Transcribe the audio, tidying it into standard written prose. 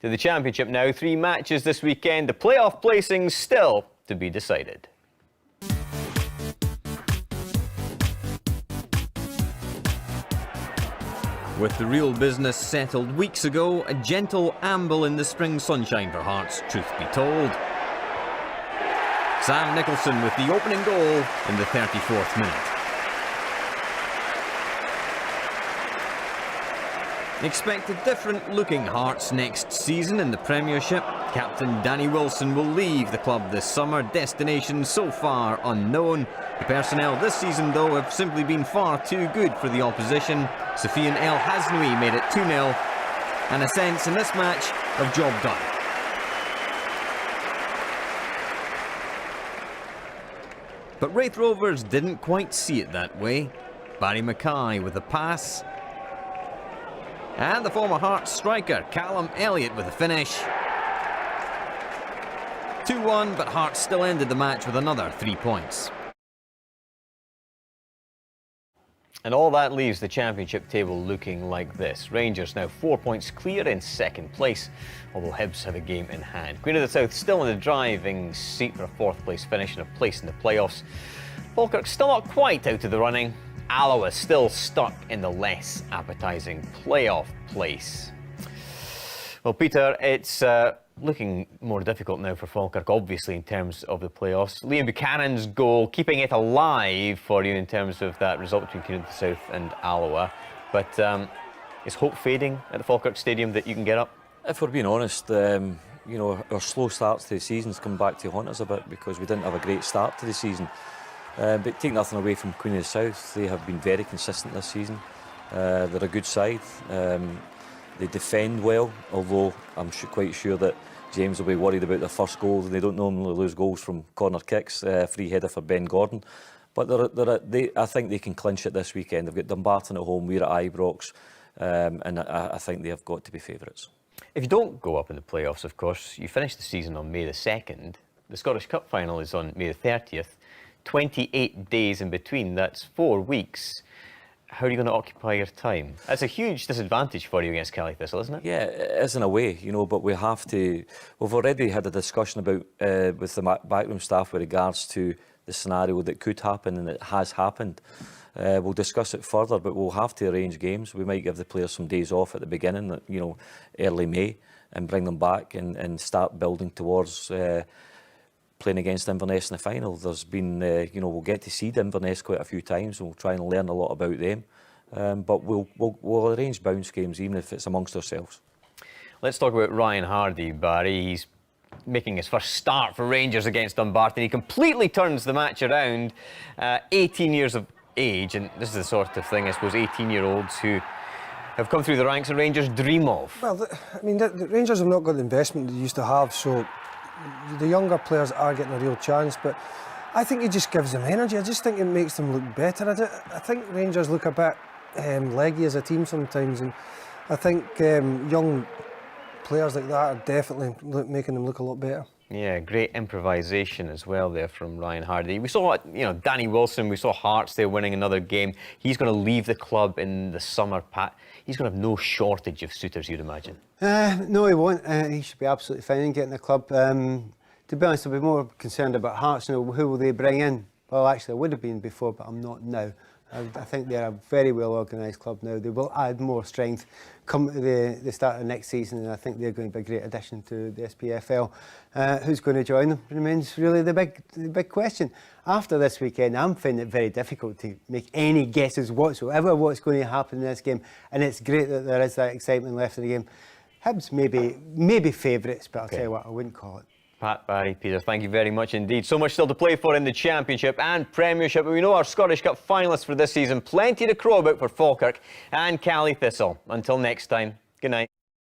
To the Championship now, 3 matches this weekend, the playoff placings still to be decided. With the real business settled weeks ago, a gentle amble in the spring sunshine for Hearts, truth be told. Sam Nicholson with the opening goal in the 34th minute. Expect a different looking Hearts next season in the Premiership. Captain Danny Wilson will leave the club this summer, destination so far unknown. The personnel this season though have simply been far too good for the opposition. Sofiane El Hasnoui made it 2-0 and a sense in this match of job done. But Raith Rovers didn't quite see it that way. Barry Mackay with a pass. And the former Hearts striker, Callum Elliott with a finish. 2-1, but Hearts still ended the match with another 3 points. And all that leaves the Championship table looking like this. Rangers now 4 points clear in second place, although Hibs have a game in hand. Queen of the South still in the driving seat for a 4th place finish and a place in the playoffs. Falkirk still not quite out of the running. Alloa still stuck in the less appetising playoff place. Well, Peter, it's looking more difficult now for Falkirk, obviously, in terms of the playoffs. Liam Buchanan's goal, keeping it alive for you in terms of that result between Queen of the South and Alloa. But is hope fading at the Falkirk Stadium that you can get up? If we're being honest, you know, our slow starts to the season's come back to haunt us a bit because we didn't have a great start to the season. But take nothing away from Queen of the South, they have been very consistent this season. They're a good side. They defend well, although I'm quite sure that James will be worried about their first goal. They don't normally lose goals from corner kicks. Free header for Ben Gordon. But I think they can clinch it this weekend. They've got Dumbarton at home, we're at Ibrox, and I think they have got to be favourites. If you don't go up in the playoffs, of course, you finish the season on May the 2nd. The Scottish Cup final is on May the 30th. 28 days in between, that's 4 weeks. How are you going to occupy your time? That's a huge disadvantage for you against Cali Thistle, isn't it? Yeah, it is in a way, you know, but we have to... We've already had a discussion about with the backroom staff with regards to the scenario that could happen and it has happened. We'll discuss it further, but we'll have to arrange games. We might give the players some days off at the beginning, you know, early May, and bring them back and start building towards playing against Inverness in the final. There's been, you know, we'll get to see Inverness quite a few times and we'll try and learn a lot about them. But we'll arrange bounce games even if it's amongst ourselves. Let's talk about Ryan Hardy, Barry. He's making his first start for Rangers against Dumbarton. He completely turns the match around. 18 years of age, and this is the sort of thing I suppose 18-year-olds who have come through the ranks and Rangers dream of. Well, I mean, the Rangers have not got the investment they used to have, so the younger players are getting a real chance, but I think it just gives them energy. I just think it makes them look better. I think Rangers look a bit leggy as a team sometimes, and I think young players like that are definitely making them look a lot better. Yeah, great improvisation as well there from Ryan Hardy. We saw, you know, Danny Wilson, we saw Hearts there winning another game. He's going to leave the club in the summer, Pat. He's going to have no shortage of suitors, you'd imagine. No, he won't. He should be absolutely fine in getting the club. To be honest, I'll be more concerned about Hearts. You know, who will they bring in? Well, actually, I would have been before, but I'm not now. I think they're a very well organised club now. They will add more strength come to the start of next season, and I think they're going to be a great addition to the SPFL. Who's going to join them remains really the big question. After this weekend, I'm finding it very difficult to make any guesses whatsoever what's going to happen in this game, and it's great that there is that excitement left in the game. Hibs maybe favourites, but I'll tell you what, I wouldn't call it. Pat, Barry, Peter, thank you very much indeed. So much still to play for in the Championship and Premiership. We know our Scottish Cup finalists for this season. Plenty to crow about for Falkirk and Cali Thistle. Until next time, good night.